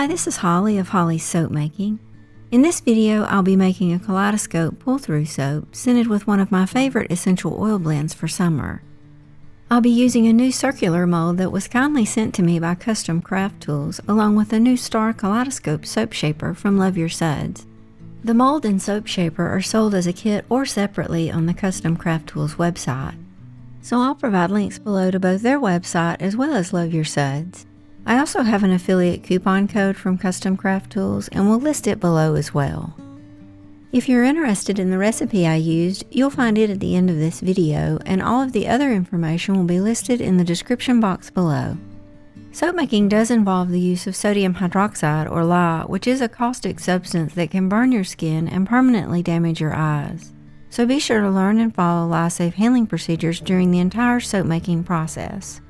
Hi, this is Holly of Holly's Soapmaking. In this video, I'll be making a Kaleidoscope pull-through soap scented with one of my favorite essential oil blends for summer. I'll be using a new circular mold that was kindly sent to me by Custom Craft Tools, along with a new Star Kaleidoscope soap shaper from Suds. The mold and soap shaper are sold as a kit or separately on the Custom Craft Tools website, so I'll provide links below to both their website as well as Suds. I also have an affiliate coupon code from Custom Craft Tools and will list it below as well. If you're interested in the recipe I used, you'll find it at the end of this video, and all of the other information will be listed in the description box below. Soap making does involve the use of sodium hydroxide or lye, which is a caustic substance that can burn your skin and permanently damage your eyes. So be sure to learn and follow lye-safe handling procedures during the entire soap making process.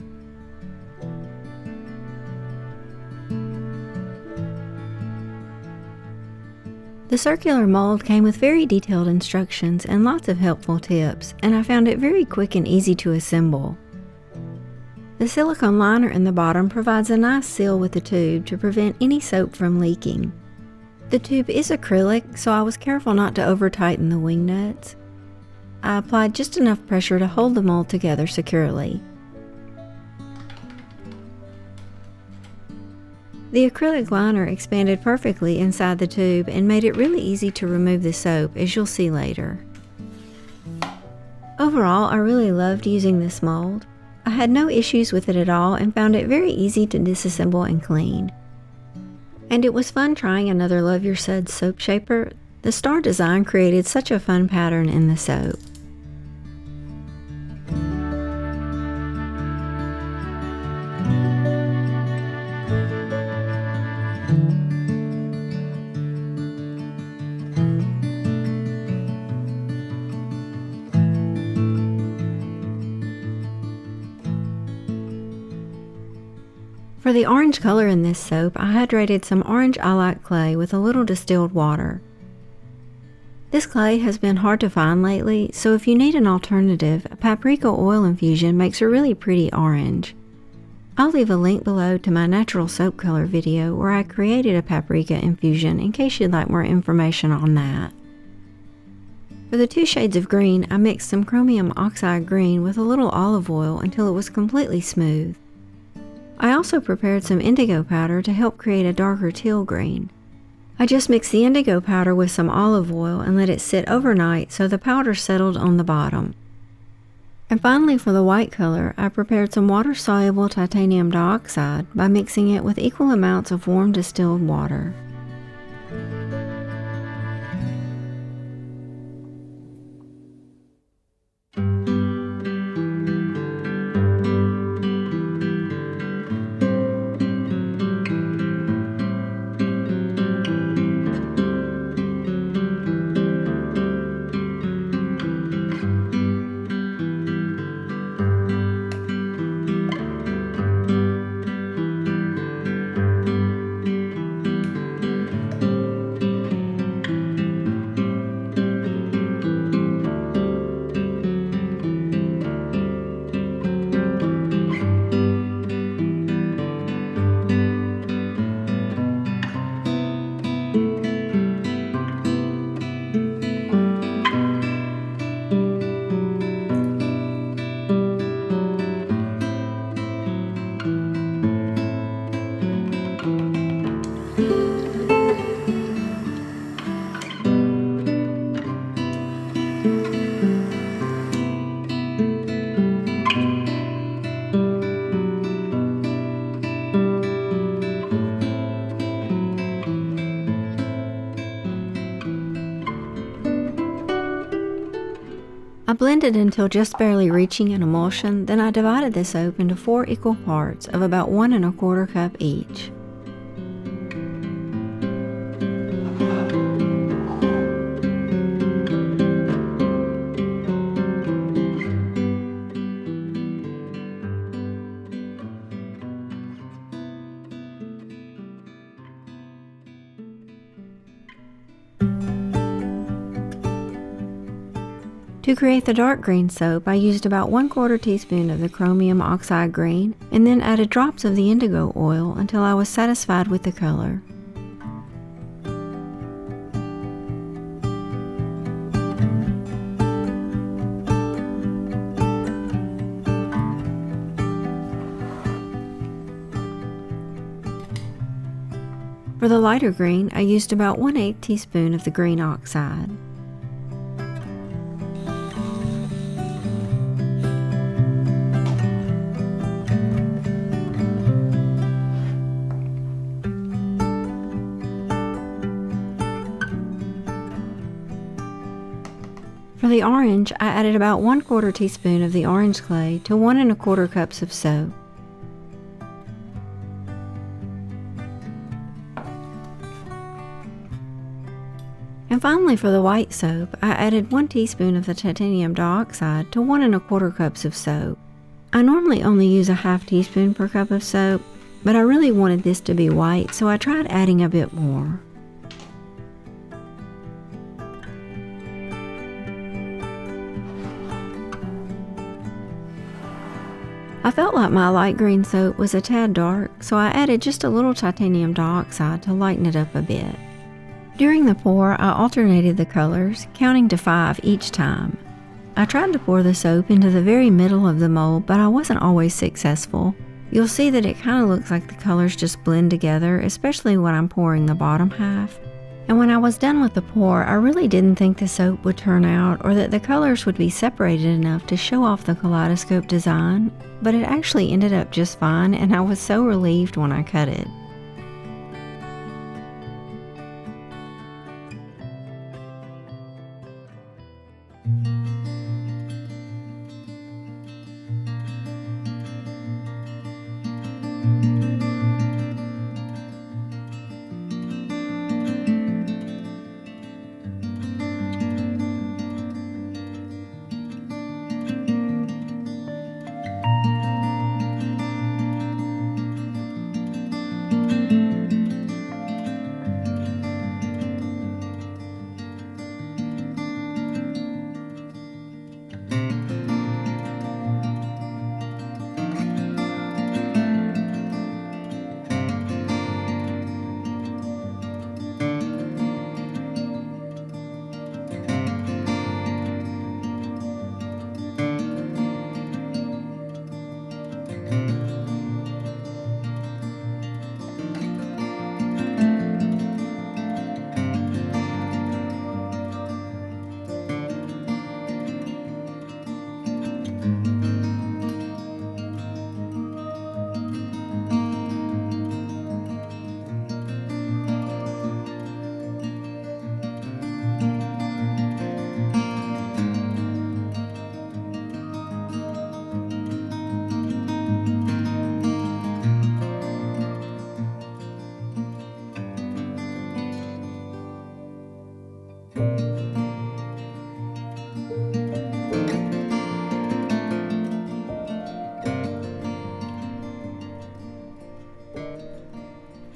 The circular mold came with very detailed instructions and lots of helpful tips, and I found it very quick and easy to assemble. The silicone liner in the bottom provides a nice seal with the tube to prevent any soap from leaking. The tube is acrylic, so I was careful not to over-tighten the wing nuts. I applied just enough pressure to hold the mold together securely. The acrylic liner expanded perfectly inside the tube and made it really easy to remove the soap, as you'll see later. Overall, I really loved using this mold. I had no issues with it at all and found it very easy to disassemble and clean. And it was fun trying another Love Your Suds soap shaper. The star design created such a fun pattern in the soap. For the orange color in this soap, I hydrated some orange iolite clay with a little distilled water. This clay has been hard to find lately, so if you need an alternative, a paprika oil infusion makes a really pretty orange. I'll leave a link below to my natural soap color video where I created a paprika infusion in case you'd like more information on that. For the 2 shades of green, I mixed some chromium oxide green with a little olive oil until it was completely smooth. I also prepared some indigo powder to help create a darker teal green. I just mixed the indigo powder with some olive oil and let it sit overnight so the powder settled on the bottom. And finally, for the white color, I prepared some water-soluble titanium dioxide by mixing it with equal amounts of warm distilled water. I blended until just barely reaching an emulsion, then I divided the soap into 4 equal parts of about 1 1/4 cup each. To create the dark green soap, I used about 1/4 teaspoon of the chromium oxide green and then added drops of the indigo oil until I was satisfied with the color. For the lighter green, I used about 1/8 teaspoon of the green oxide. For the orange, I added about 1/4 teaspoon of the orange clay to 1 1/4 cups of soap. And finally, for the white soap, I added 1 teaspoon of the titanium dioxide to 1 1/4 cups of soap. I normally only use a 1/2 teaspoon per cup of soap, but I really wanted this to be white, so I tried adding a bit more. I felt like my light green soap was a tad dark, so I added just a little titanium dioxide to lighten it up a bit. During the pour, I alternated the colors, counting to 5 each time. I tried to pour the soap into the very middle of the mold, but I wasn't always successful. You'll see that it kind of looks like the colors just blend together, especially when I'm pouring the bottom half. And when I was done with the pour, I really didn't think the soap would turn out or that the colors would be separated enough to show off the kaleidoscope design, but it actually ended up just fine, and I was so relieved when I cut it.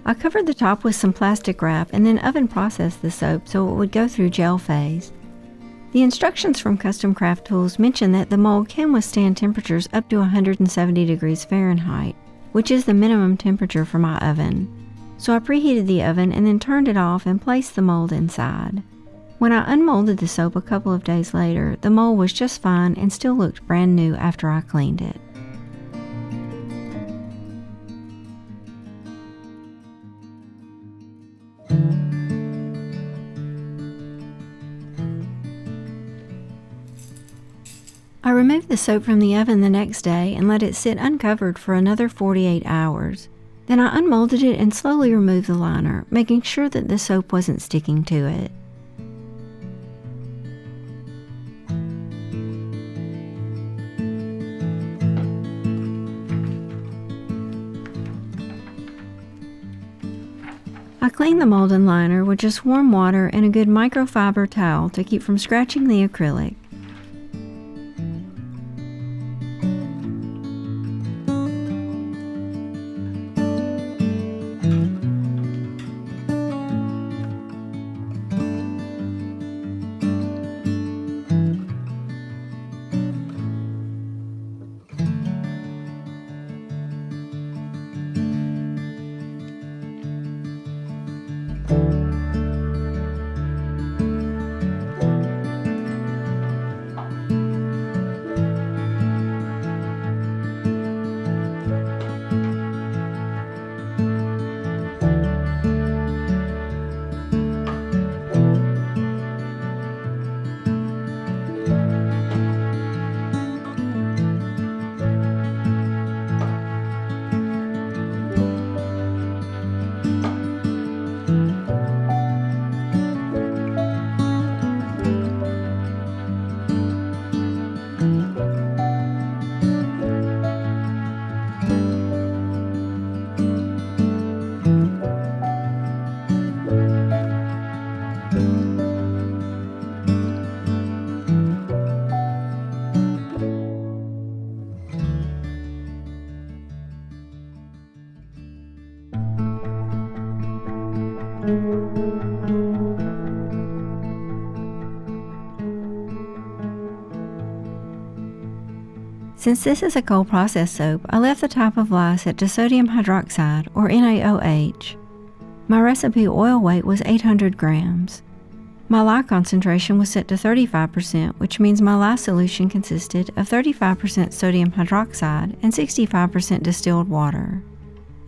I covered the top with some plastic wrap and then oven processed the soap so it would go through gel phase. The instructions from Custom Craft Tools mention that the mold can withstand temperatures up to 170 degrees Fahrenheit, which is the minimum temperature for my oven. So I preheated the oven and then turned it off and placed the mold inside. When I unmolded the soap a couple of days later, the mold was just fine and still looked brand new after I cleaned it. I removed the soap from the oven the next day and let it sit uncovered for another 48 hours. Then I unmolded it and slowly removed the liner, making sure that the soap wasn't sticking to it. I cleaned the mold and liner with just warm water and a good microfiber towel to keep from scratching the acrylic. Since this is a cold process soap, I left the type of lye set to sodium hydroxide, or NaOH. My recipe oil weight was 800 grams. My lye concentration was set to 35%, which means my lye solution consisted of 35% sodium hydroxide and 65% distilled water.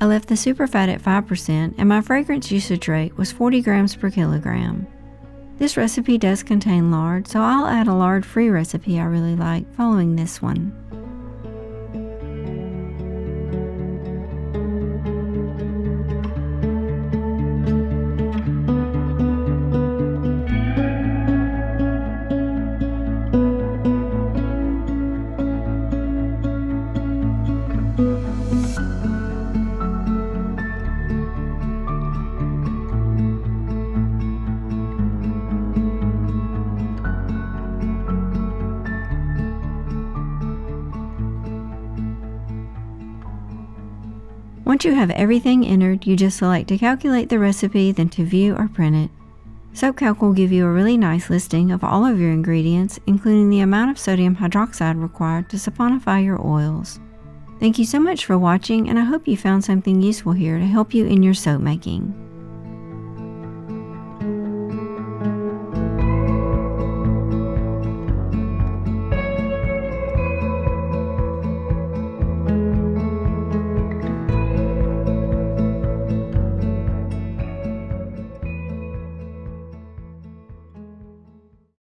I left the superfat at 5%, and my fragrance usage rate was 40 grams per kilogram. This recipe does contain lard, so I'll add a lard-free recipe I really like following this one. Once you have everything entered, you just select to calculate the recipe, then to view or print it. SoapCalc will give you a really nice listing of all of your ingredients, including the amount of sodium hydroxide required to saponify your oils. Thank you so much for watching, and I hope you found something useful here to help you in your soap making.